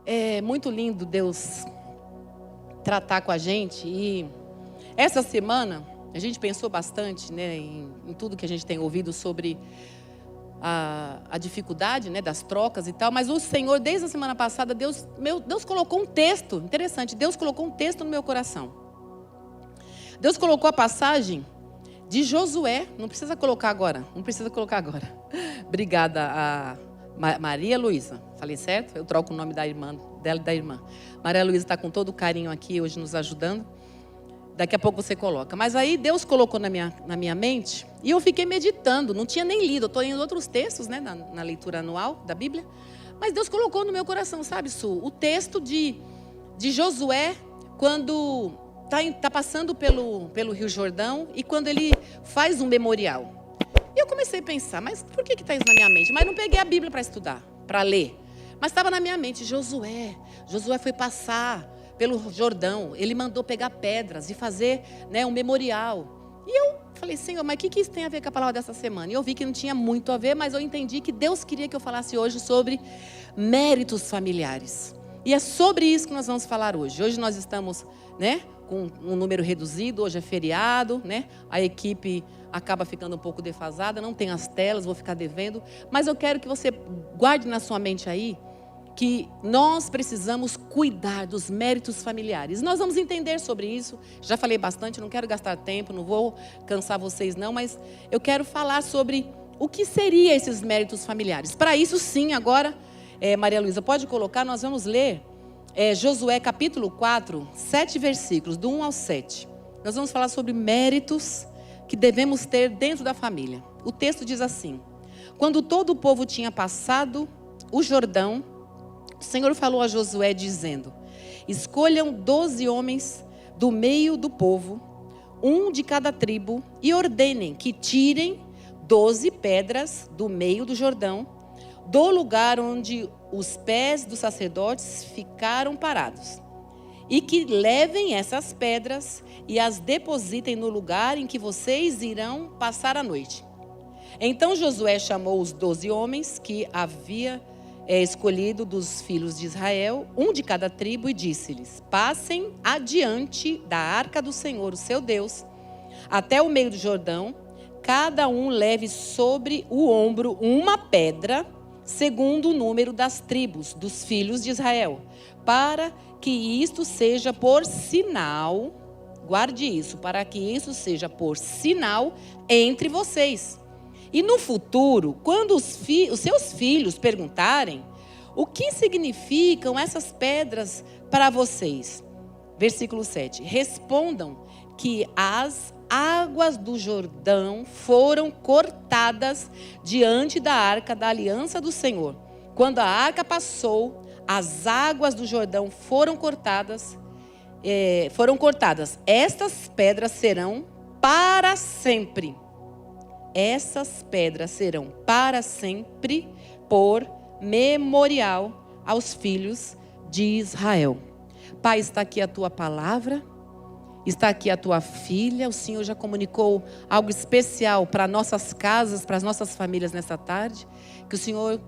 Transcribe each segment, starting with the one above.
É muito lindo Deus tratar com a gente. E essa semana a gente pensou bastante, né, em tudo que a gente tem ouvido sobre a dificuldade, né, das trocas e tal. Mas o Senhor, desde a semana passada, Deus colocou um texto interessante. Deus colocou um texto no meu coração. Deus colocou a passagem de Josué. Não precisa colocar agora. Obrigada a Maria Luísa. Falei certo? Eu troco o nome da irmã dela e da irmã. Maria Luísa está com todo o carinho aqui hoje nos ajudando. Daqui a pouco você coloca. Mas aí Deus colocou na minha mente e eu fiquei meditando. Não tinha nem lido. Eu estou lendo outros textos, né, na leitura anual da Bíblia. Mas Deus colocou no meu coração, sabe, Su? O texto de Josué, quando está passando pelo Rio Jordão e quando ele faz um memorial. E eu comecei a pensar, mas por que está isso na minha mente? Mas não peguei a Bíblia para estudar, para ler. Mas estava na minha mente, Josué foi passar pelo Jordão. Ele mandou pegar pedras e fazer, né, um memorial. E eu falei, Senhor, mas o que isso tem a ver com a palavra dessa semana? E eu vi que não tinha muito a ver, mas eu entendi que Deus queria que eu falasse hoje sobre méritos familiares. E é sobre isso que nós vamos falar hoje. Hoje nós estamos, né, com um número reduzido, hoje é feriado, né? A equipe acaba ficando um pouco defasada, não tem as telas, vou ficar devendo. Mas eu quero que você guarde na sua mente aí que nós precisamos cuidar dos méritos familiares. Nós vamos entender sobre isso. Já falei bastante, não quero gastar tempo, não vou cansar vocês não, mas eu quero falar sobre o que seriam esses méritos familiares. Para isso sim, agora, Maria Luísa, pode colocar, nós vamos ler Josué capítulo 4, 7 versículos, do 1 ao 7. Nós vamos falar sobre méritos que devemos ter dentro da família. O texto diz assim: quando todo o povo tinha passado o Jordão, o Senhor falou a Josué dizendo: escolham 12 homens do meio do povo, um de cada tribo, e ordenem que tirem 12 pedras do meio do Jordão, do lugar onde os pés dos sacerdotes ficaram parados, e que levem essas pedras e as depositem no lugar em que vocês irão passar a noite. Então Josué chamou os 12 homens que havia escolhido dos filhos de Israel, um de cada tribo, e disse-lhes: passem adiante da arca do Senhor, o seu Deus, até o meio do Jordão. Cada um leve sobre o ombro uma pedra, segundo o número das tribos dos filhos de Israel, para que isto seja por sinal, guarde isso, para que isso seja por sinal entre vocês. E no futuro, quando os seus filhos perguntarem, o que significam essas pedras para vocês? Versículo 7. Respondam que as águas do Jordão foram cortadas diante da arca da aliança do Senhor. Quando a arca passou, as águas do Jordão foram cortadas. Estas pedras serão para sempre. Essas pedras serão para sempre por memorial aos filhos de Israel. Pai, está aqui a tua palavra, está aqui a tua filha. O Senhor já comunicou algo especial para nossas casas, para as nossas famílias nessa tarde. Que o Senhor,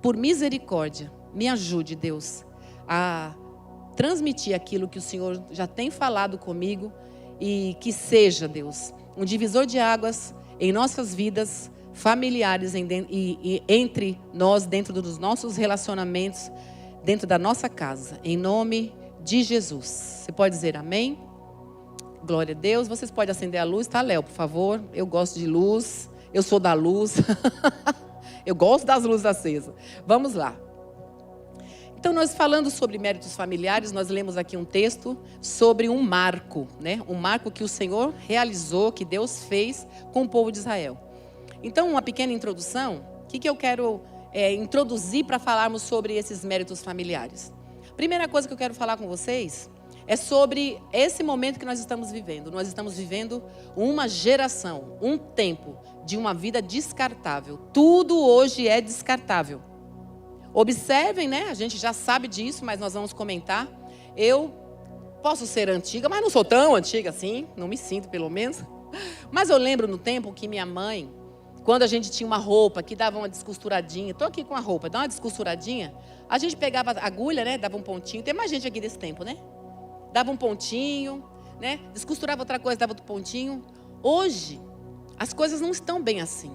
por misericórdia, me ajude, Deus, a transmitir aquilo que o Senhor já tem falado comigo. E que seja, Deus, um divisor de águas em nossas vidas familiares e entre nós, dentro dos nossos relacionamentos, dentro da nossa casa, em nome de Jesus. Você pode dizer amém? Glória a Deus. Vocês podem acender a luz, tá, Léo, por favor? Eu gosto de luz, eu sou da luz. Eu gosto das luzes acesas. Vamos lá. Então, nós falando sobre méritos familiares, nós lemos aqui um texto sobre um marco, né? Um marco que o Senhor realizou, que Deus fez com o povo de Israel. Então, uma pequena introdução. O que eu quero introduzir para falarmos sobre esses méritos familiares? Primeira coisa que eu quero falar com vocês é sobre esse momento que nós estamos vivendo. Nós estamos vivendo uma geração, um tempo de uma vida descartável. Tudo hoje é descartável. Observem, né? A gente já sabe disso, mas nós vamos comentar. Eu posso ser antiga, mas não sou tão antiga assim. Não me sinto, pelo menos. Mas eu lembro no tempo que minha mãe quando a gente tinha uma roupa que dava uma descosturadinha, estou aqui com a roupa, dá uma descosturadinha, a gente pegava a agulha, né, dava um pontinho, tem mais gente aqui desse tempo, né? Dava um pontinho, né, descosturava outra coisa, dava outro pontinho. Hoje, as coisas não estão bem assim.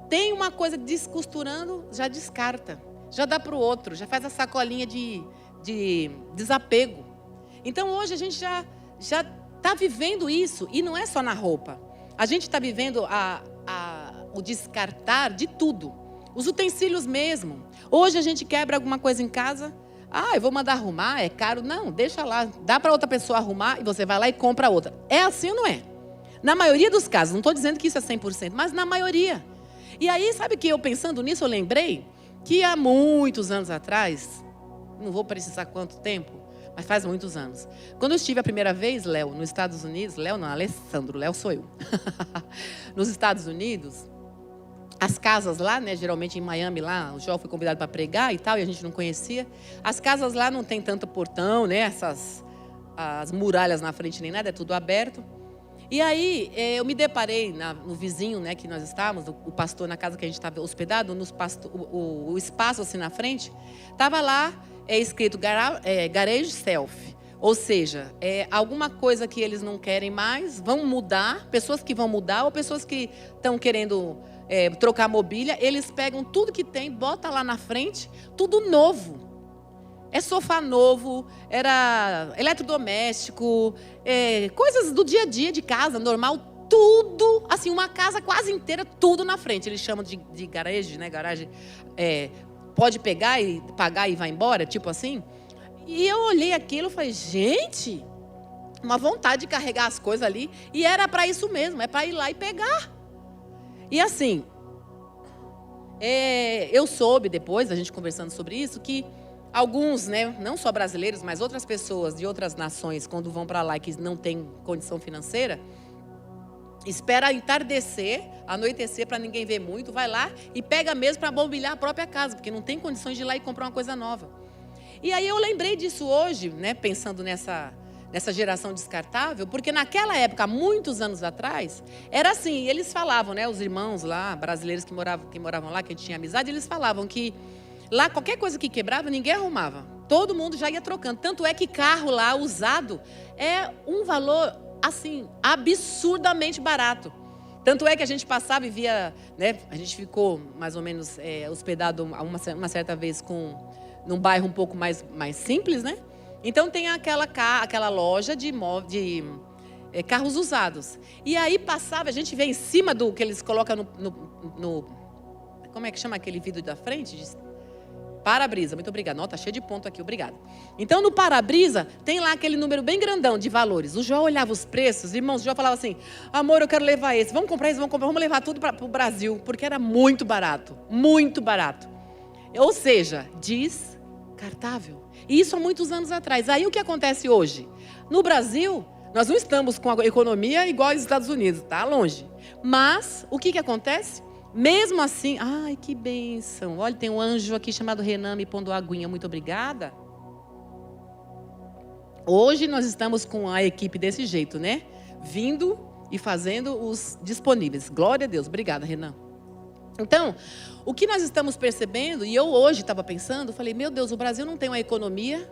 Tem uma coisa descosturando, já descarta, já dá para o outro, já faz a sacolinha de desapego. Então hoje a gente já está vivendo isso, e não é só na roupa. A gente está vivendo o descartar de tudo. Os utensílios mesmo. Hoje a gente quebra alguma coisa em casa. Eu vou mandar arrumar, é caro. Não, deixa lá, dá para outra pessoa arrumar e você vai lá e compra outra. É assim ou não é? Na maioria dos casos, não estou dizendo que isso é 100%, mas na maioria. E aí, sabe que eu pensando nisso, eu lembrei que há muitos anos atrás, não vou precisar quanto tempo, mas faz muitos anos. Quando eu estive a primeira vez, Léo, nos Estados Unidos, Léo não, Alessandro, Léo sou eu. Nos Estados Unidos, as casas lá, né, geralmente em Miami, lá, o João foi convidado para pregar e tal, e a gente não conhecia. As casas lá não tem tanto portão, né, as muralhas na frente nem nada, é tudo aberto. E aí, eu me deparei no vizinho, né, que nós estávamos, o pastor, na casa que a gente estava hospedado, o espaço assim na frente, estava lá escrito Garage Self. Ou seja, alguma coisa que eles não querem mais, vão mudar, pessoas que vão mudar, ou pessoas que estão querendo trocar mobília, eles pegam tudo que tem, botam lá na frente, tudo novo. É sofá novo, era eletrodoméstico, coisas do dia a dia de casa, normal, tudo, assim, uma casa quase inteira, tudo na frente. Eles chamam de garagem, né? Garagem, pode pegar e pagar e vai embora, tipo assim. E eu olhei aquilo e falei, gente, uma vontade de carregar as coisas ali. E era para isso mesmo, é para ir lá e pegar. E assim, eu soube depois, a gente conversando sobre isso, que alguns, né, não só brasileiros, mas outras pessoas de outras nações, quando vão para lá e que não têm condição financeira, espera entardecer, anoitecer para ninguém ver muito, vai lá e pega mesmo para mobiliar a própria casa, porque não tem condições de ir lá e comprar uma coisa nova. E aí eu lembrei disso hoje, né, pensando nessa geração descartável, porque naquela época, há muitos anos atrás, era assim, eles falavam, né, os irmãos lá, brasileiros que moravam lá, que a gente tinha amizade, eles falavam que lá, qualquer coisa que quebrava, ninguém arrumava. Todo mundo já ia trocando. Tanto é que carro lá, usado, é um valor, assim, absurdamente barato. Tanto é que a gente passava e via, né, a gente ficou mais ou menos hospedado uma certa vez num bairro um pouco mais simples, né? Então tem aquela loja de carros usados. E aí passava, a gente vê em cima do que eles colocam no como é que chama aquele vidro da frente? Para-brisa, muito obrigada. Está cheio de ponto aqui, obrigada. Então, no para-brisa, tem lá aquele número bem grandão de valores. O João olhava os preços, irmãos, o João falava assim, amor, eu quero levar esse, vamos comprar esse, vamos levar tudo para o Brasil, porque era muito barato, muito barato. Ou seja, descartável. E isso há muitos anos atrás. Aí o que acontece hoje? No Brasil, nós não estamos com a economia igual aos Estados Unidos, está longe. Mas, o que acontece? Mesmo assim, ai, que bênção. Olha, tem um anjo aqui chamado Renan me pondo aguinha. Muito obrigada. Hoje nós estamos com a equipe desse jeito, né? Vindo e fazendo os disponíveis. Glória a Deus. Obrigada, Renan. Então, o que nós estamos percebendo, e eu hoje estava pensando, falei, meu Deus, o Brasil não tem uma economia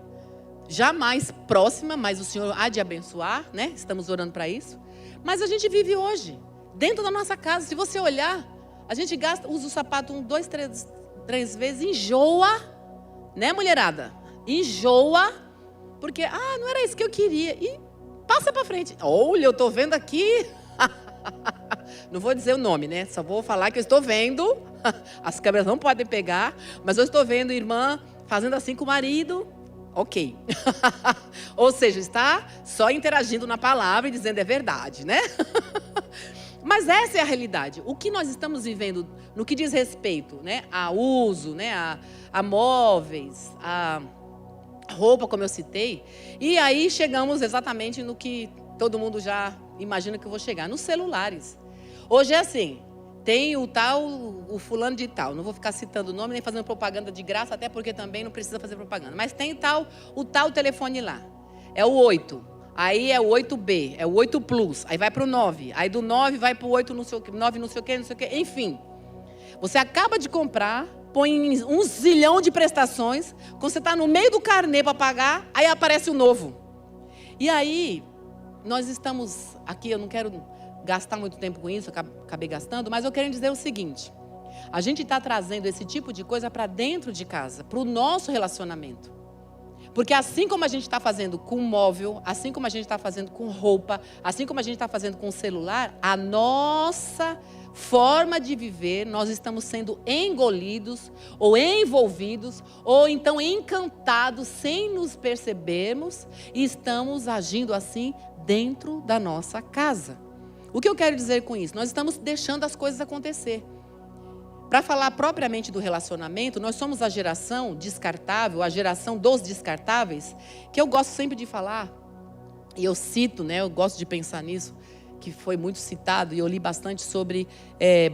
jamais próxima, mas o Senhor há de abençoar, né? Estamos orando para isso. Mas a gente vive hoje, dentro da nossa casa. Se você olhar, a gente usa o sapato 1, 2, 3 vezes, enjoa, né, mulherada? Enjoa, porque, não era isso que eu queria. E passa para frente. Olha, eu estou vendo aqui. Não vou dizer o nome, né? Só vou falar que eu estou vendo. As câmeras não podem pegar, mas eu estou vendo irmã fazendo assim com o marido. Ok. Ou seja, está só interagindo na palavra e dizendo é verdade, né? Mas essa é a realidade. O que nós estamos vivendo no que diz respeito, né, a uso, né, a móveis, a roupa, como eu citei. E aí chegamos exatamente no que todo mundo já imagina que eu vou chegar, nos celulares. Hoje é assim, tem o fulano de tal. Não vou ficar citando o nome nem fazendo propaganda de graça, até porque também não precisa fazer propaganda. Mas tem o tal telefone lá. É o 8. Aí é o 8B, é o 8 Plus, aí vai para o 9. Aí do 9 vai para o 8 não sei o que, 9 não sei o que, não sei o que, enfim. Você acaba de comprar, põe um zilhão de prestações, quando você está no meio do carnê para pagar, aí aparece o novo. E aí, nós estamos aqui, eu não quero gastar muito tempo com isso, acabei gastando, mas eu quero dizer o seguinte: a gente está trazendo esse tipo de coisa para dentro de casa, para o nosso relacionamento. Porque assim como a gente está fazendo com móvel, assim como a gente está fazendo com roupa, assim como a gente está fazendo com celular, a nossa forma de viver, nós estamos sendo engolidos, ou envolvidos, ou então encantados sem nos percebermos, e estamos agindo assim dentro da nossa casa. O que eu quero dizer com isso? Nós estamos deixando as coisas acontecer. Para falar propriamente do relacionamento, nós somos a geração descartável, a geração dos descartáveis, que eu gosto sempre de falar, e eu cito, né, eu gosto de pensar nisso, que foi muito citado, e eu li bastante sobre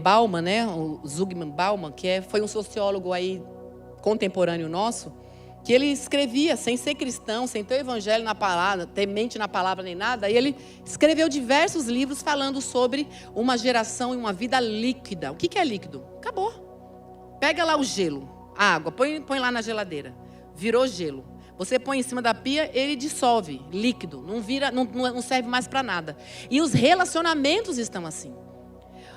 Bauman, né, o Zygmunt Bauman, que foi um sociólogo aí contemporâneo nosso, que ele escrevia, sem ser cristão, sem ter o evangelho na palavra, ter mente na palavra nem nada, e ele escreveu diversos livros falando sobre uma geração e uma vida líquida. O que é líquido? Acabou. Pega lá o gelo, a água, põe lá na geladeira, virou gelo. Você põe em cima da pia, ele dissolve, líquido, não vira, não serve mais para nada. E os relacionamentos estão assim.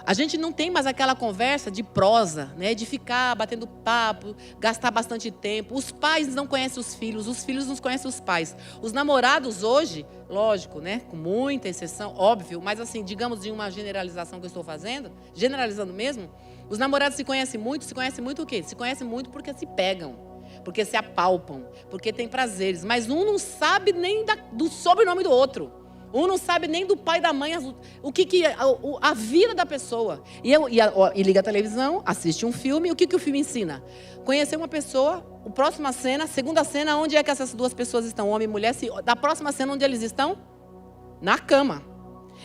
A gente não tem mais aquela conversa de prosa, né? De ficar batendo papo, gastar bastante tempo. Os pais não conhecem os filhos não conhecem os pais. Os namorados hoje, lógico, né? Com muita exceção, óbvio, mas assim, digamos de uma generalização que eu estou fazendo, generalizando mesmo, os namorados se conhecem muito o quê? Se conhecem muito porque se pegam, porque se apalpam, porque tem prazeres, mas um não sabe nem do sobrenome do outro. Um não sabe nem do pai e da mãe, o que é a vida da pessoa. E liga a televisão, assiste um filme, o que o filme ensina? Conhecer uma pessoa, a próxima cena, segunda cena, onde é que essas duas pessoas estão, homem e mulher? Da próxima cena, onde eles estão? Na cama.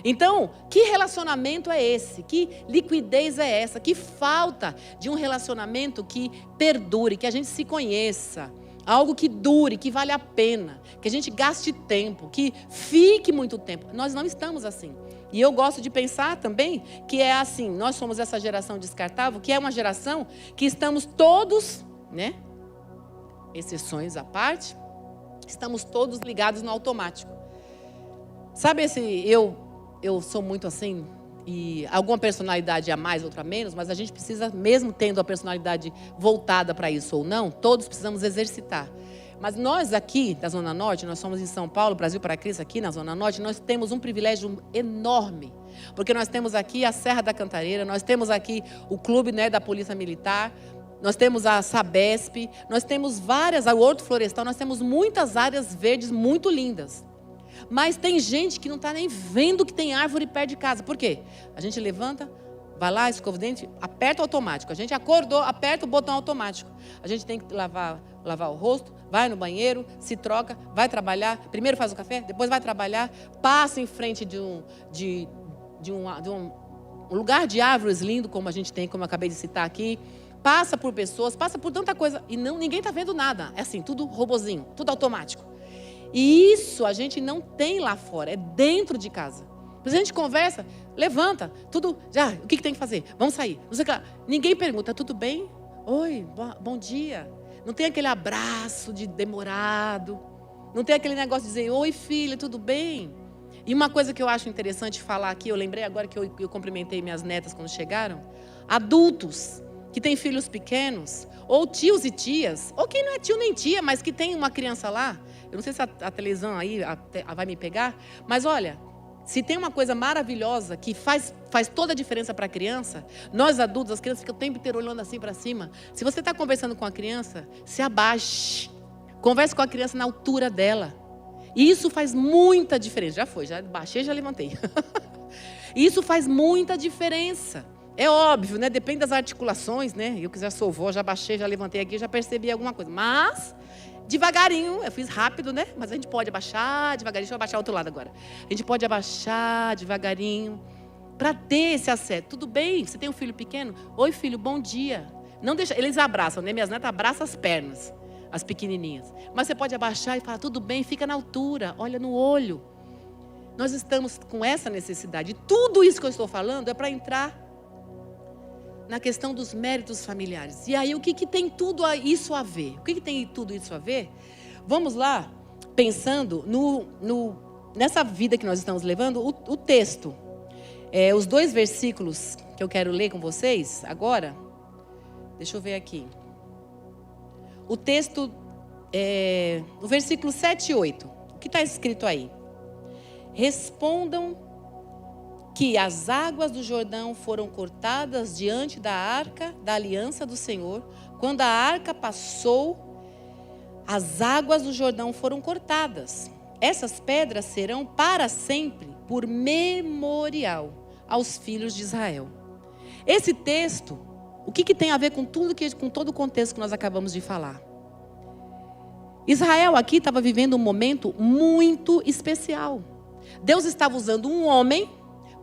Então, que relacionamento é esse? Que liquidez é essa? Que falta de um relacionamento que perdure, que a gente se conheça. Algo que dure, que vale a pena, que a gente gaste tempo, que fique muito tempo. Nós não estamos assim. E eu gosto de pensar também que é assim, nós somos essa geração descartável, que é uma geração que estamos todos, né? Exceções à parte, estamos todos ligados no automático. Sabe eu sou muito assim, e alguma personalidade a mais, outra a menos, mas a gente precisa, mesmo tendo a personalidade voltada para isso ou não, todos precisamos exercitar. Mas nós aqui da Zona Norte, nós somos em São Paulo, Brasil para Cristo, aqui na Zona Norte, nós temos um privilégio enorme, porque nós temos aqui a Serra da Cantareira, nós temos aqui o clube, né, da Polícia Militar, nós temos a Sabesp, nós temos o Horto Florestal, nós temos muitas áreas verdes muito lindas. Mas tem gente que não está nem vendo que tem árvore perto de casa. Por quê? A gente levanta, vai lá, escova o dente, aperta o automático. A gente acordou, aperta o botão automático. A gente tem que lavar o rosto, vai no banheiro, se troca, vai trabalhar. Primeiro faz o café, depois vai trabalhar. Passa em frente de um lugar de árvores lindo, como a gente tem, como eu acabei de citar aqui. Passa por pessoas, passa por tanta coisa. E ninguém está vendo nada. É assim, tudo robozinho, tudo automático. E isso a gente não tem lá fora, é dentro de casa. Depois a gente conversa, levanta, tudo, já, o que tem que fazer? Vamos sair. Não sei o que lá. Ninguém pergunta, tudo bem? Oi, bom dia. Não tem aquele abraço de demorado. Não tem aquele negócio de dizer, oi filha, tudo bem? E uma coisa que eu acho interessante falar aqui, eu lembrei agora que eu cumprimentei minhas netas quando chegaram. Adultos que têm filhos pequenos, ou tios e tias, ou quem não é tio nem tia, mas que tem uma criança lá. Eu não sei se a televisão aí vai me pegar, mas olha, se tem uma coisa maravilhosa que faz toda a diferença para a criança, nós adultos, as crianças ficam o tempo inteiro olhando assim para cima. Se você está conversando com a criança, se abaixe. Converse com a criança na altura dela. E isso faz muita diferença. Já baixei, já levantei. Isso faz muita diferença. É óbvio, né? Depende das articulações, né? Eu que já sou vó, já baixei, já levantei aqui, já percebi alguma coisa. Mas devagarinho, eu fiz rápido, né? Mas a gente pode abaixar devagarinho. Deixa eu abaixar o outro lado agora. A gente pode abaixar devagarinho para ter esse acesso. Tudo bem? Você tem um filho pequeno? Oi, filho, bom dia. Não deixa, eles abraçam, né? Minhas netas abraçam as pernas, as pequenininhas. Mas você pode abaixar e falar, tudo bem, fica na altura, olha no olho. nós estamos com essa necessidade. Tudo isso que eu estou falando é para entrar na questão dos méritos familiares. E aí, o que tem tudo isso a ver? O que tem tudo isso a ver? Vamos lá, pensando nessa vida que nós estamos levando, o texto. Os 2 versículos que eu quero ler com vocês agora. Deixa eu ver aqui. O texto, no versículo 7 e 8. O que está escrito aí? Respondam que as águas do Jordão foram cortadas diante da arca da aliança do Senhor. Quando a arca passou, as águas do Jordão foram cortadas. Essas pedras serão para sempre por memorial aos filhos de Israel. Esse texto, o que tem a ver com com todo o contexto que nós acabamos de falar? Israel aqui estava vivendo um momento muito especial. Deus estava usando um homem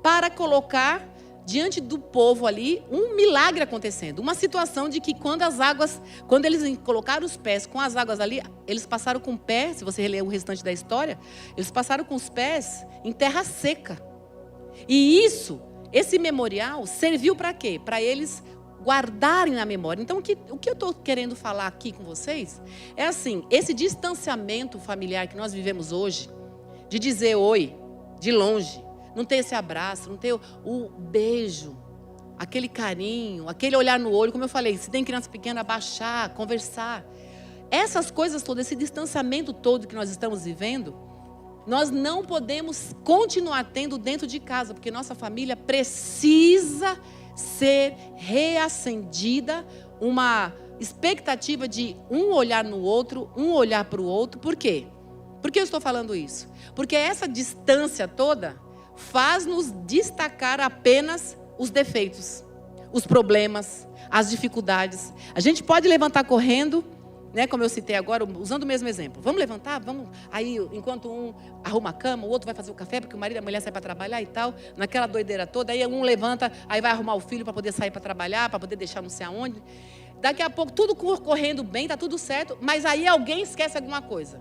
para colocar diante do povo ali um milagre acontecendo. Uma situação de que quando eles colocaram os pés com as águas ali, eles passaram com o pé, se você reler o restante da história, eles passaram com os pés em terra seca. E esse memorial serviu para quê? Para eles guardarem na memória. Então, o que eu estou querendo falar aqui com vocês é assim, esse distanciamento familiar que nós vivemos hoje, de dizer oi, de longe, não ter esse abraço, não ter o beijo, aquele carinho, aquele olhar no olho, como eu falei, se tem criança pequena, abaixar, conversar. Essas coisas todas, esse distanciamento todo que nós estamos vivendo, nós não podemos continuar tendo dentro de casa, porque nossa família precisa ser reacendida, uma expectativa de um olhar no outro, um olhar para o outro. Por quê? Por que eu estou falando isso? Porque essa distância toda faz-nos destacar apenas os defeitos, os problemas, as dificuldades. A gente pode levantar correndo, né, como eu citei agora, usando o mesmo exemplo. Vamos levantar? Vamos. Aí, enquanto um arruma a cama, o outro vai fazer o café, porque o marido e a mulher saem para trabalhar e tal, naquela doideira toda. Aí um levanta, aí vai arrumar o filho para poder sair para trabalhar, para poder deixar não sei aonde. Daqui a pouco, tudo correndo bem, está tudo certo, mas aí alguém esquece alguma coisa.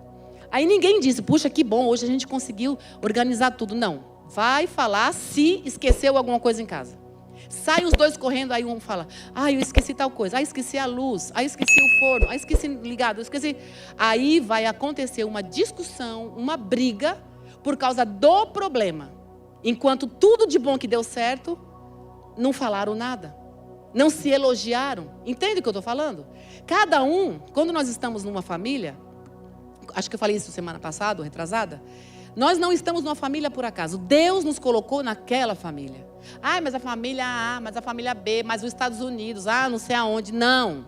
Aí ninguém disse, puxa, que bom, hoje a gente conseguiu organizar tudo. Não, vai falar se esqueceu alguma coisa em casa. Saem os dois correndo, aí um fala, eu esqueci tal coisa, esqueci a luz, esqueci o forno, esqueci ligado, esqueci. Aí vai acontecer uma discussão, uma briga, por causa do problema. Enquanto tudo de bom que deu certo, não falaram nada. Não se elogiaram. Entende o que eu estou falando? Cada um, quando nós estamos numa família, acho que eu falei isso semana passada, retrasada, nós não estamos numa família por acaso. Deus nos colocou naquela família. Mas a família A, mas a família B, mas os Estados Unidos, não sei aonde. Não.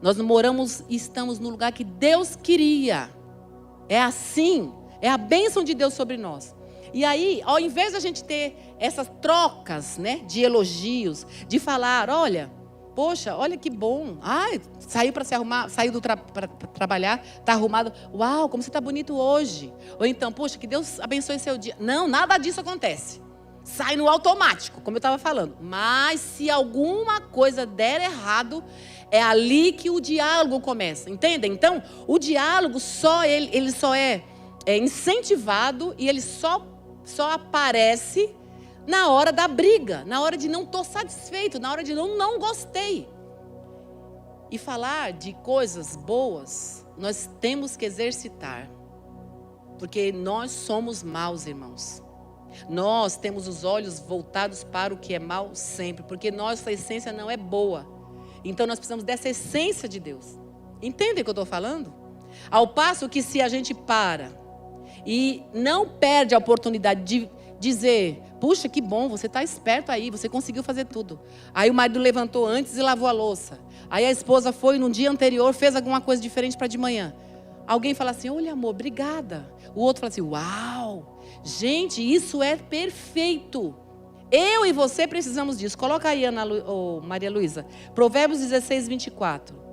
Nós moramos e estamos no lugar que Deus queria. É assim. É a bênção de Deus sobre nós. E aí, ao invés de a gente ter essas trocas, né, de elogios, de falar, olha, poxa, olha que bom. Saiu para se arrumar, saiu para trabalhar, está arrumado. Uau, como você está bonito hoje. Ou então, poxa, que Deus abençoe seu dia. Não, nada disso acontece. Sai no automático, como eu estava falando. Mas se alguma coisa der errado, é ali que o diálogo começa. Entendem? Então, o diálogo ele só é incentivado e ele só aparece na hora da briga, na hora de não estou satisfeito, na hora de não gostei. E falar de coisas boas, nós temos que exercitar. Porque nós somos maus, irmãos. Nós temos os olhos voltados para o que é mal sempre. Porque nossa essência não é boa. Então nós precisamos dessa essência de Deus. Entendem o que eu estou falando? Ao passo que se a gente para e não perde a oportunidade de dizer, puxa, que bom, você está esperto aí, você conseguiu fazer tudo. Aí o marido levantou antes e lavou a louça. Aí a esposa foi no dia anterior, fez alguma coisa diferente para de manhã. Alguém fala assim, olha amor, obrigada. O outro fala assim, uau, gente, isso é perfeito. Eu e você precisamos disso. Coloca aí, Maria Luísa, Provérbios 16, 24.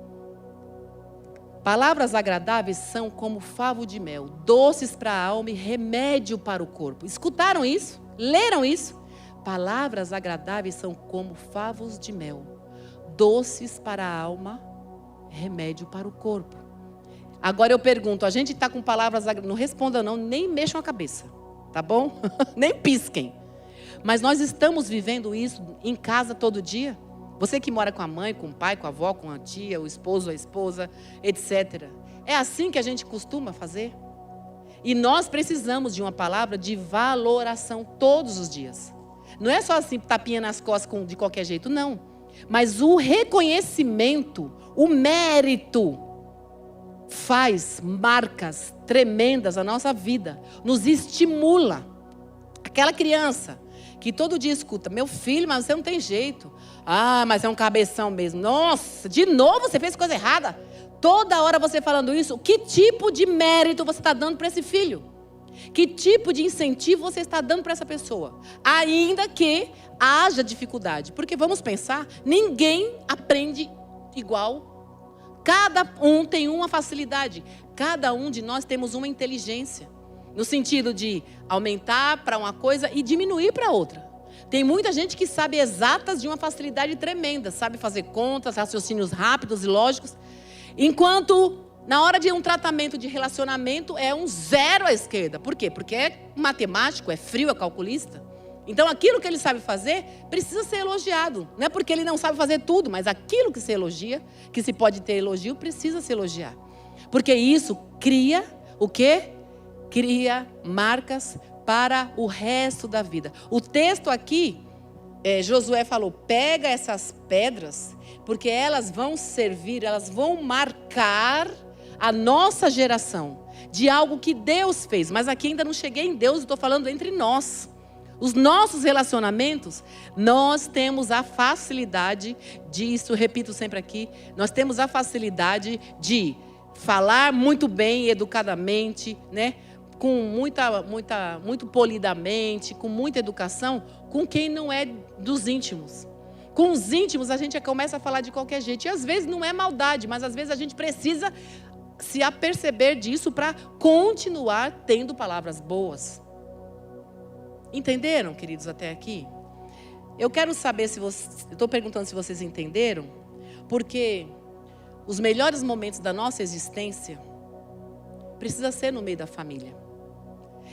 Palavras agradáveis são como favo de mel, doces para a alma e remédio para o corpo. Escutaram isso? Leram isso? Palavras agradáveis são como favos de mel, doces para a alma, remédio para o corpo. Agora eu pergunto, a gente está com palavras agradáveis, não responda não, nem mexam a cabeça. tá bom? Nem pisquem. Mas nós estamos vivendo isso em casa todo dia? Você que mora com a mãe, com o pai, com a avó, com a tia, o esposo, a esposa, etc. É assim que a gente costuma fazer? E nós precisamos de uma palavra de valoração todos os dias. Não é só assim, tapinha nas costas de qualquer jeito, não. Mas o reconhecimento, o mérito, faz marcas tremendas na nossa vida. Nos estimula. Aquela criança que todo dia escuta, meu filho, mas você não tem jeito. Ah, mas é um cabeção mesmo. Nossa, de novo você fez coisa errada. Toda hora você falando isso, que tipo de mérito você está dando para esse filho? Que tipo de incentivo você está dando para essa pessoa? Ainda que haja dificuldade. Porque vamos pensar, ninguém aprende igual. Cada um tem uma facilidade. Cada um de nós temos uma inteligência. No sentido de aumentar para uma coisa e diminuir para outra. Tem muita gente que sabe exatas de uma facilidade tremenda. Sabe fazer contas, raciocínios rápidos e lógicos. Enquanto na hora de um tratamento de relacionamento é um zero à esquerda. Por quê? Porque é matemático, é frio, é calculista. Então aquilo que ele sabe fazer precisa ser elogiado. Não é porque ele não sabe fazer tudo, mas aquilo que se elogia, que se pode ter elogio, precisa se elogiar. Porque isso cria o quê? Cria marcas para o resto da vida. O texto aqui, Josué falou, pega essas pedras, porque elas vão servir, elas vão marcar a nossa geração de algo que Deus fez. Mas aqui ainda não cheguei em Deus, estou falando entre nós. Os nossos relacionamentos, nós temos a facilidade disso, repito sempre aqui, nós temos a facilidade de falar muito bem, educadamente, né? Com muito polidamente, com muita educação, com quem não é dos íntimos. Com os íntimos a gente começa a falar de qualquer jeito. E às vezes não é maldade, mas às vezes a gente precisa se aperceber disso para continuar tendo palavras boas. Entenderam, queridos, até aqui? Eu quero saber se vocês... Estou perguntando se vocês entenderam, porque os melhores momentos da nossa existência precisa ser no meio da família.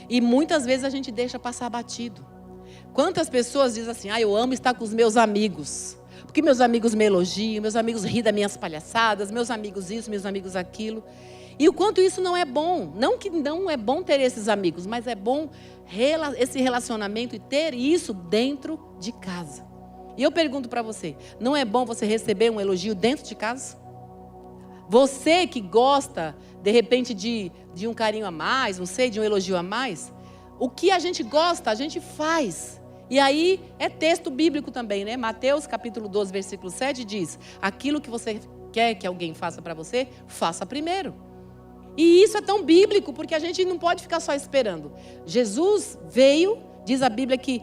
E muitas vezes a gente deixa passar batido. Quantas pessoas dizem assim, eu amo estar com os meus amigos, porque meus amigos me elogiam, meus amigos riem das minhas palhaçadas, meus amigos isso, meus amigos aquilo. E o quanto isso não é bom. Não que não é bom ter esses amigos, mas é bom esse relacionamento e ter isso dentro de casa. E eu pergunto para você, não é bom você receber um elogio dentro de casa? Você que gosta, de repente, de um carinho a mais, não sei, de um elogio a mais, o que a gente gosta, a gente faz. E aí é texto bíblico também, né? Mateus capítulo 12, versículo 7 diz, aquilo que você quer que alguém faça para você, faça primeiro. E isso é tão bíblico, porque a gente não pode ficar só esperando. Jesus veio, diz a Bíblia que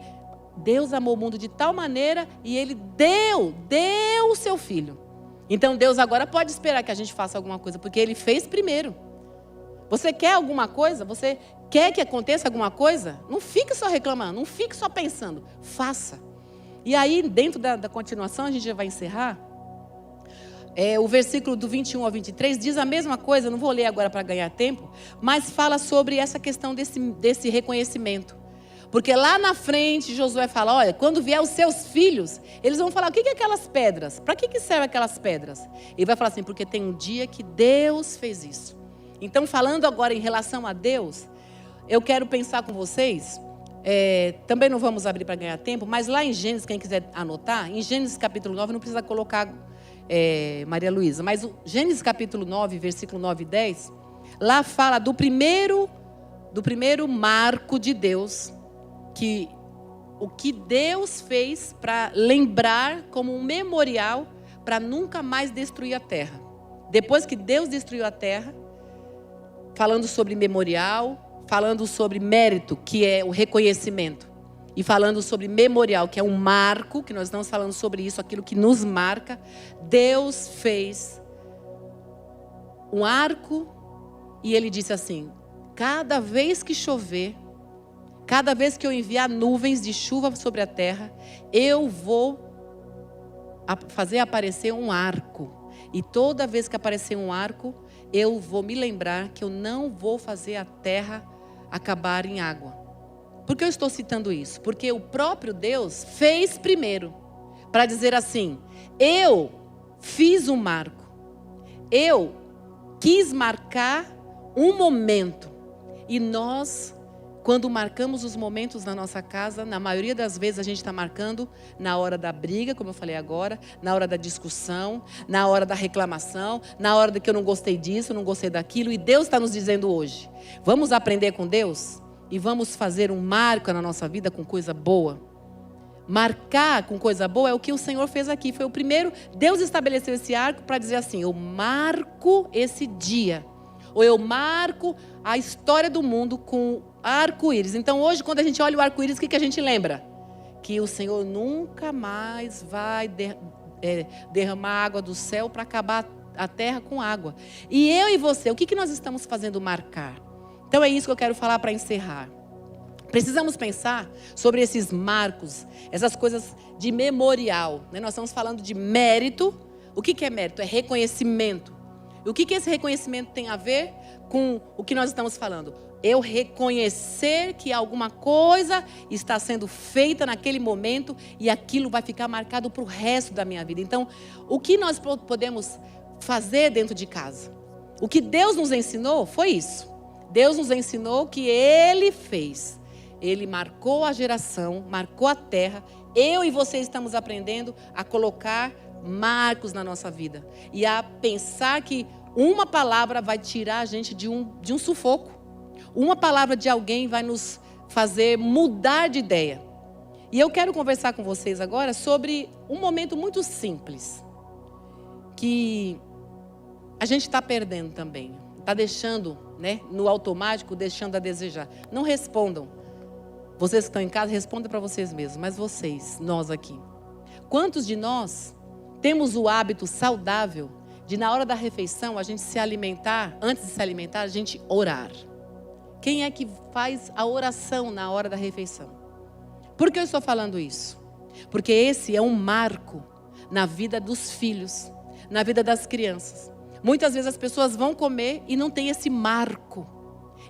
Deus amou o mundo de tal maneira e Ele deu o seu Filho. Então Deus agora pode esperar que a gente faça alguma coisa, porque Ele fez primeiro. Você quer alguma coisa? Você quer que aconteça alguma coisa? Não fique só reclamando, não fique só pensando. Faça. E aí, dentro da continuação, a gente já vai encerrar. O versículo do 21 ao 23 diz a mesma coisa, não vou ler agora para ganhar tempo, mas fala sobre essa questão desse reconhecimento. Porque lá na frente, Josué fala, olha, quando vier os seus filhos, eles vão falar, o que é aquelas pedras? Para que servem aquelas pedras? Ele vai falar assim, porque tem um dia que Deus fez isso. Então, falando agora em relação a Deus, eu quero pensar com vocês, também não vamos abrir para ganhar tempo, mas lá em Gênesis, quem quiser anotar, em Gênesis capítulo 9, não precisa colocar Maria Luísa, mas o Gênesis capítulo 9, versículo 9 e 10, lá fala do primeiro marco de Deus, que o que Deus fez para lembrar como um memorial para nunca mais destruir a terra. Depois que Deus destruiu a terra, falando sobre memorial, falando sobre mérito, que é o reconhecimento, e falando sobre memorial, que é um marco, que nós estamos falando sobre isso, aquilo que nos marca. Deus fez um arco e Ele disse assim, cada vez que chover, cada vez que eu enviar nuvens de chuva sobre a terra, eu vou fazer aparecer um arco. E toda vez que aparecer um arco, eu vou me lembrar que eu não vou fazer a terra acabar em água. Por que eu estou citando isso? Porque o próprio Deus fez primeiro, para dizer assim: eu fiz um marco, eu quis marcar um momento. E nós, quando marcamos os momentos na nossa casa, na maioria das vezes a gente está marcando na hora da briga, como eu falei agora, na hora da discussão, na hora da reclamação, na hora de que eu não gostei disso, não gostei daquilo. E Deus está nos dizendo hoje: vamos aprender com Deus e vamos fazer um marco na nossa vida com coisa boa. Marcar com coisa boa é o que o Senhor fez aqui. Foi o primeiro. Deus estabeleceu esse arco para dizer assim: eu marco esse dia, ou eu marco a história do mundo com arco-íris. Então hoje, quando a gente olha o arco-íris, o que a gente lembra? Que o Senhor nunca mais vai derramar água do céu para acabar a terra com água. E eu e você, o que nós estamos fazendo marcar? Então é isso que eu quero falar para encerrar. Precisamos pensar sobre esses marcos, essas coisas de memorial, né? Nós estamos falando de mérito. O que é mérito? É reconhecimento. E o que esse reconhecimento tem a ver com o que nós estamos falando? Eu reconhecer que alguma coisa está sendo feita naquele momento e aquilo vai ficar marcado para o resto da minha vida. Então, o que nós podemos fazer dentro de casa? O que Deus nos ensinou foi isso. Deus nos ensinou que Ele fez. Ele marcou a geração, marcou a terra. Eu e você estamos aprendendo a colocar marcos na nossa vida. E a pensar que uma palavra vai tirar a gente de um sufoco. Uma palavra de alguém vai nos fazer mudar de ideia. E eu quero conversar com vocês agora sobre um momento muito simples. Que a gente está perdendo também. Está deixando, né, no automático, deixando a desejar. Não respondam. Vocês que estão em casa, respondam para vocês mesmos. Mas vocês, nós aqui. Quantos de nós temos o hábito saudável de, na hora da refeição, a gente se alimentar, antes de se alimentar, a gente orar? Quem é que faz a oração na hora da refeição? Por que eu estou falando isso? Porque esse é um marco na vida dos filhos, na vida das crianças. Muitas vezes as pessoas vão comer e não tem esse marco.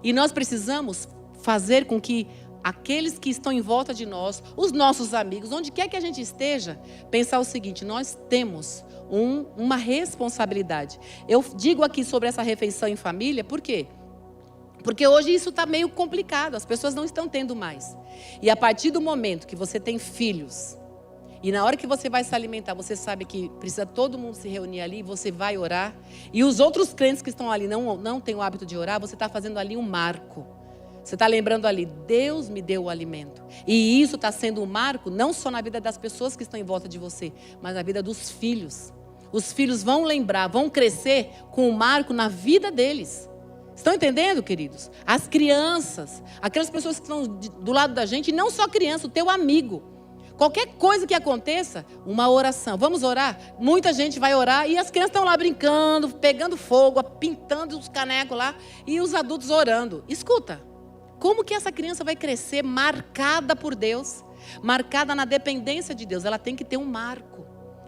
E nós precisamos fazer com que aqueles que estão em volta de nós, os nossos amigos, onde quer que a gente esteja, pensar o seguinte: nós temos uma responsabilidade. Eu digo aqui sobre essa refeição em família, por quê? Porque hoje isso está meio complicado, as pessoas não estão tendo mais. E a partir do momento que você tem filhos, e na hora que você vai se alimentar, você sabe que precisa todo mundo se reunir ali, você vai orar. E os outros crentes que estão ali não têm o hábito de orar, você está fazendo ali um marco. Você está lembrando ali: Deus me deu o alimento. E isso está sendo um marco não só na vida das pessoas que estão em volta de você, mas na vida dos filhos. Os filhos vão lembrar, vão crescer com o marco na vida deles. Estão entendendo, queridos? As crianças, aquelas pessoas que estão do lado da gente, e não só criança, o teu amigo. Qualquer coisa que aconteça, uma oração. Vamos orar? Muita gente vai orar e as crianças estão lá brincando, pegando fogo, pintando os canecos lá, e os adultos orando. Escuta. Como que essa criança vai crescer marcada por Deus? Marcada na dependência de Deus. Ela tem que ter um marco.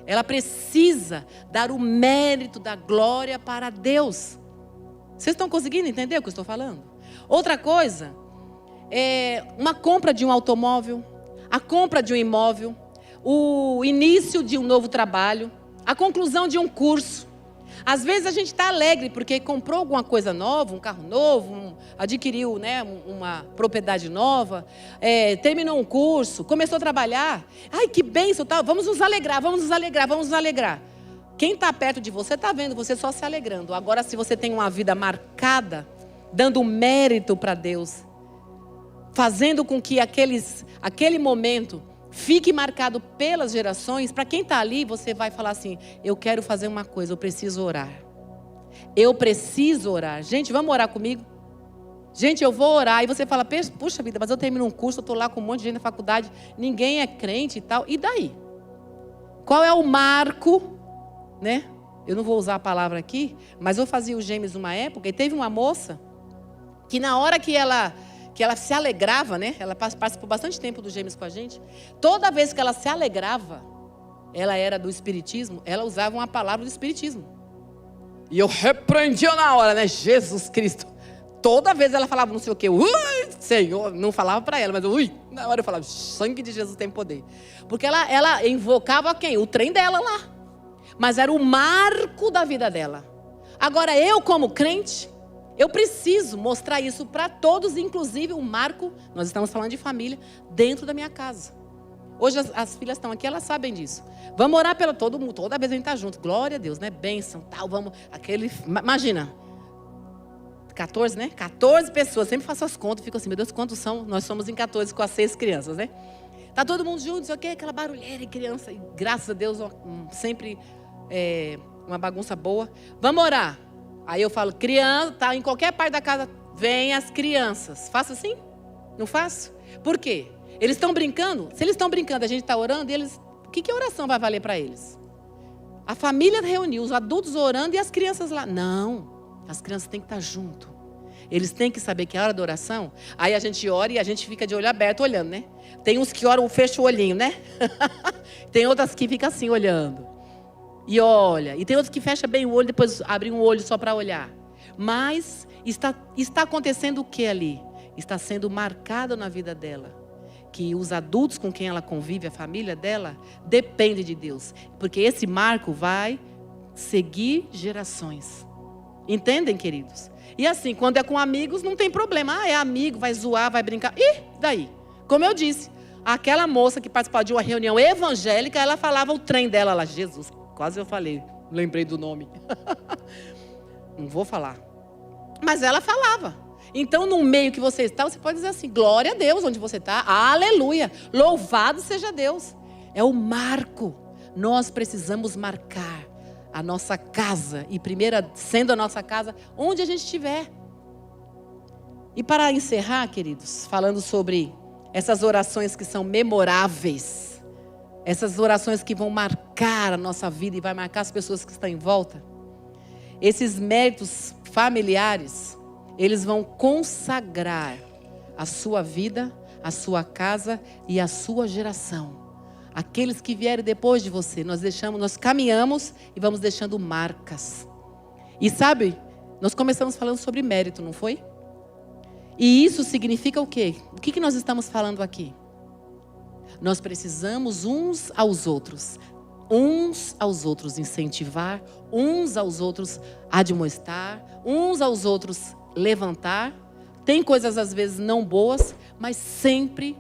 Ela precisa dar o mérito da glória para Deus. Vocês estão conseguindo entender o que eu estou falando? Outra coisa, é uma compra de um automóvel, a compra de um imóvel, o início de um novo trabalho, a conclusão de um curso. Às vezes a gente está alegre porque comprou alguma coisa nova, um carro novo, adquiriu, né, uma propriedade nova, terminou um curso, começou a trabalhar. Ai, que bênção, tá? Vamos nos alegrar, vamos nos alegrar, vamos nos alegrar. Quem está perto de você está vendo você só se alegrando. Agora, se você tem uma vida marcada, dando mérito para Deus, fazendo com que aquele momento fique marcado pelas gerações, para quem está ali, você vai falar assim: eu quero fazer uma coisa, eu preciso orar. Eu preciso orar. Gente, vamos orar comigo? Gente, eu vou orar. E você fala: puxa vida, mas eu termino um curso, eu estou lá com um monte de gente na faculdade, ninguém é crente e tal. E daí? Qual é o marco, né? Eu não vou usar a palavra aqui, mas eu fazia os gêmeos numa época, e teve uma moça que na hora que ela se alegrava, né? Ela participou bastante tempo dos gêmeos com a gente. Toda vez que ela se alegrava, ela era do espiritismo, ela usava uma palavra do espiritismo. E eu repreendia na hora, né? Jesus Cristo. Toda vez ela falava não sei o quê. Senhor, não falava para ela, mas na hora eu falava, sangue de Jesus tem poder. Porque ela invocava quem? O trem dela lá. Mas era o marco da vida dela. Agora eu, como crente, eu preciso mostrar isso para todos, inclusive o marco, nós estamos falando de família, dentro da minha casa. Hoje as filhas estão aqui, elas sabem disso. Vamos orar pelo todo mundo, toda vez a gente está junto. Glória a Deus, né? Bênção, tal, vamos. Imagina, 14, né? 14 pessoas, sempre faço as contas, fico assim, meu Deus, quantos são? Nós somos em 14 com as 6 crianças, né? Tá todo mundo junto, não sei o quê, aquela barulheira e criança. E graças a Deus, sempre uma bagunça boa. Vamos orar. Aí eu falo, criança, tá em qualquer parte da casa, vem as crianças. Faço assim? Não faço? Por quê? Eles estão brincando? Se eles estão brincando, a gente está orando, o que a oração vai valer para eles? A família reuniu, os adultos orando e as crianças lá. Não, as crianças têm que estar junto. Eles têm que saber que é a hora da oração. Aí a gente ora e a gente fica de olho aberto olhando, né? Tem uns que oram, fecha o olhinho, né? Tem outras que ficam assim olhando. E olha. E tem outros que fecham bem o olho, depois abrem um olho só para olhar. Mas está acontecendo o que ali? Está sendo marcado na vida dela. Que os adultos com quem ela convive, a família dela, depende de Deus. Porque esse marco vai seguir gerações. Entendem, queridos? E assim, quando é com amigos, não tem problema. É amigo, vai zoar, vai brincar. E daí? Como eu disse, aquela moça que participou de uma reunião evangélica, ela falava o trem dela lá. Jesus, quase eu falei. Lembrei do nome. Não vou falar. Mas ela falava. Então, no meio que você está, você pode dizer assim, glória a Deus onde você está. Aleluia. Louvado seja Deus. É o marco. Nós precisamos marcar a nossa casa. E primeiro, sendo a nossa casa, onde a gente estiver. E para encerrar, queridos, falando sobre essas orações que são memoráveis. Essas orações que vão marcar a nossa vida e vai marcar as pessoas que estão em volta. Esses méritos familiares, eles vão consagrar a sua vida, a sua casa e a sua geração. Aqueles que vierem depois de você, nós caminhamos e vamos deixando marcas. E sabe, nós começamos falando sobre mérito, não foi? E isso significa o quê? O que nós estamos falando aqui? Nós precisamos uns aos outros incentivar, uns aos outros admoestar, uns aos outros levantar. Tem coisas às vezes não boas, mas sempre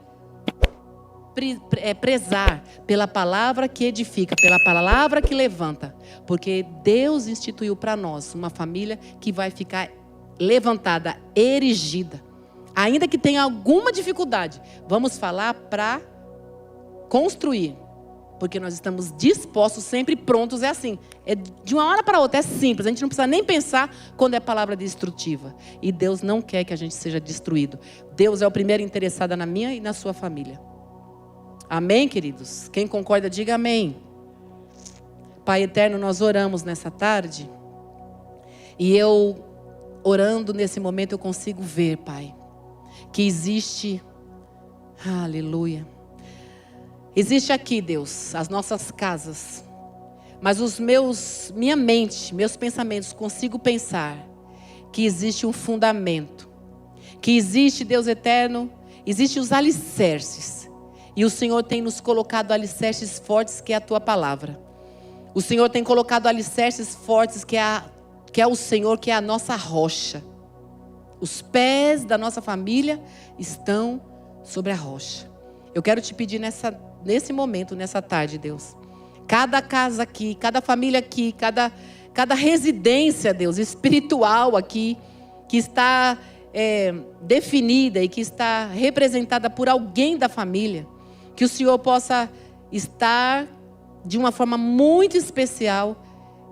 prezar pela palavra que edifica, pela palavra que levanta. Porque Deus instituiu para nós uma família que vai ficar levantada, erigida. Ainda que tenha alguma dificuldade, vamos falar para construir. Porque nós estamos dispostos, sempre prontos, é assim. É de uma hora para outra, é simples. A gente não precisa nem pensar quando é palavra destrutiva. E Deus não quer que a gente seja destruído. Deus é o primeiro interessado na minha e na sua família. Amém, queridos? Quem concorda, diga amém. Pai eterno, nós oramos nessa tarde. E eu, orando nesse momento, eu consigo ver, Pai, que existe, aleluia, existe aqui, Deus, as nossas casas. Mas minha mente, meus pensamentos, consigo pensar que existe um fundamento. Que existe, Deus eterno, existe os alicerces. E o Senhor tem nos colocado alicerces fortes, que é a Tua palavra. O Senhor tem colocado alicerces fortes, que é o Senhor, que é a nossa rocha. Os pés da nossa família estão sobre a rocha. Eu quero te pedir nesse momento, nessa tarde, Deus. Cada casa aqui, cada família aqui, cada residência, Deus, espiritual aqui, que está definida e que está representada por alguém da família. Que o Senhor possa estar de uma forma muito especial.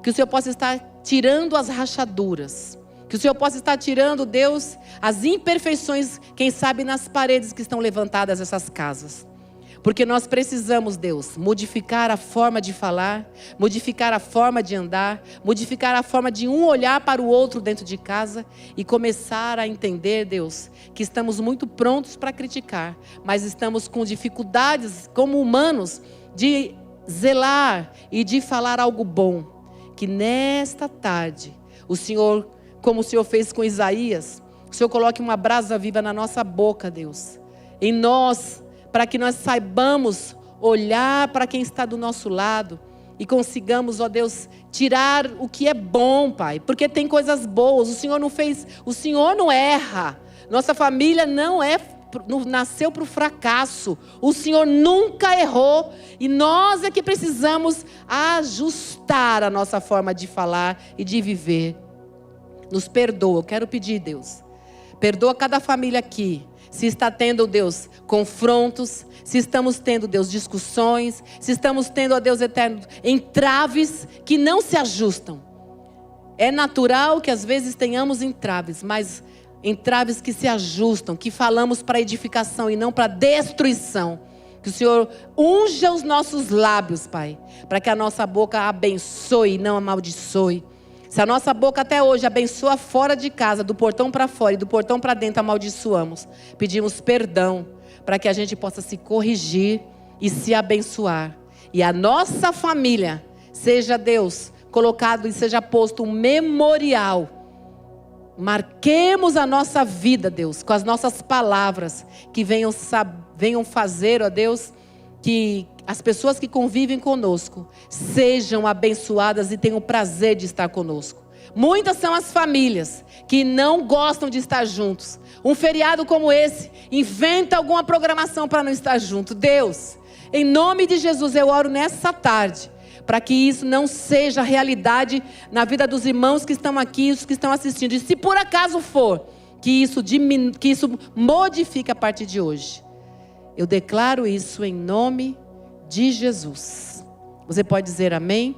Que o Senhor possa estar tirando as rachaduras. Que o Senhor possa estar tirando, Deus, as imperfeições, quem sabe nas paredes que estão levantadas essas casas. Porque nós precisamos, Deus, modificar a forma de falar, modificar a forma de andar, modificar a forma de um olhar para o outro dentro de casa e começar a entender, Deus, que estamos muito prontos para criticar, mas estamos com dificuldades como humanos de zelar e de falar algo bom. Que nesta tarde, o Senhor, como o Senhor fez com Isaías, Que o Senhor coloque uma brasa viva na nossa boca, Deus. Em nós, para que nós saibamos olhar para quem está do nosso lado e consigamos, ó Deus, tirar o que é bom, Pai. Porque tem coisas boas. O Senhor não fez, o Senhor não erra. Nossa família não nasceu para o fracasso. O Senhor nunca errou. E nós é que precisamos ajustar a nossa forma de falar e de viver. Nos perdoa. Eu quero pedir, Deus. Perdoa cada família aqui. Se está tendo, Deus, confrontos. Se estamos tendo, Deus, discussões. Se estamos tendo, ó Deus eterno, entraves que não se ajustam. É natural que às vezes tenhamos entraves, mas entraves que se ajustam, que falamos para edificação e não para destruição. Que o Senhor unja os nossos lábios, Pai, para que a nossa boca abençoe e não amaldiçoe. Se a nossa boca até hoje abençoa fora de casa, do portão para fora e do portão para dentro amaldiçoamos, pedimos perdão para que a gente possa se corrigir e se abençoar. E a nossa família seja, Deus, colocado e seja posto um memorial. Marquemos a nossa vida, Deus, com as nossas palavras, que venham fazer, ó Deus, que as pessoas que convivem conosco sejam abençoadas e tenham o prazer de estar conosco. Muitas são as famílias que não gostam de estar juntos. Um feriado como esse, inventa alguma programação para não estar junto. Deus, em nome de Jesus, eu oro nessa tarde, para que isso não seja realidade na vida dos irmãos que estão aqui, os que estão assistindo. E se por acaso for, que isso modifique a partir de hoje. Eu declaro isso em nome de Jesus. Você pode dizer amém?